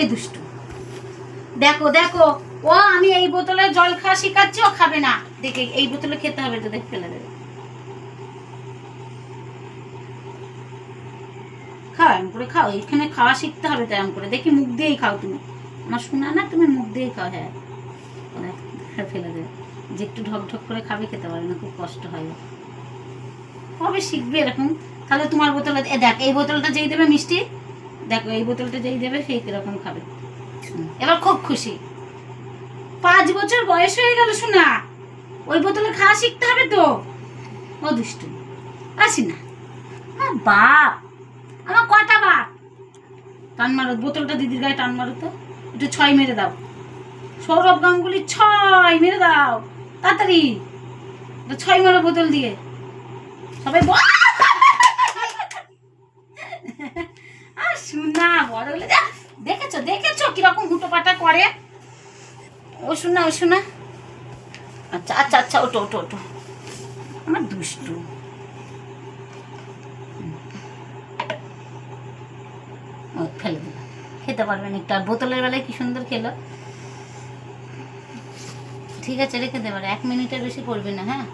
এ দুষ্টু, দেখো দেখো, ও আমি এই বোতলে জল খাওয়া শিখাচ্ছি, ও খাবে না। দেখে এই বোতলে খেতে হবে তো, দেখ ফেলে দেবে। খাও এম করে খাও, এখানে খাওয়া শিখতে হবে তো এম করে। দেখি মুখ দিয়েই খাও তুমি, আমার শোনা না, তুমি মুখ দিয়েই খাও। হ্যাঁ ফেলে দেবে, যে একটু ঢক ঢক করে খাবে, খেতে পারবে না, খুব কষ্ট হয়। কবে শিখবে এরকম? তাহলে তোমার বোতলে দেখ, এই বোতলটা যেই দেবে মিষ্টি, দেখো এই বোতলটা যেই দেবে সেই কিরকম খাবে। এবার খুব খুশি, 5 বছর বয়স হয়ে গেল শোনা, ওই বোতলে খাওয়া শিখতে হবে তো। ও দুষ্টু, আসি না বাপ, আমার কটা বাপ। টান মারো বোতলটা, দিদির গায়ে টান মারো তো, একটু 6 মেরে দাও। সৌরভ গাঙ্গুলি 6 মেরে দাও তাড়াতাড়ি, 6 মারো বোতল দিয়ে সবাই। শোনা বড় হলে দেখেছো দেখেছো কিরকম হুটোপাটা করে। ও শোনা, ও শোনা, আচ্ছা আচ্ছা আচ্ছা, ওটো ওটো ওটো, আমার দুষ্টু। ও ফেলে দিল, খেতে পারবেন একটু। আর বোতলের বেলায় কি সুন্দর খেলো। ঠিক আছে রেখে দেবার, 1 মিনিটের বেশি করবি না। হ্যাঁ।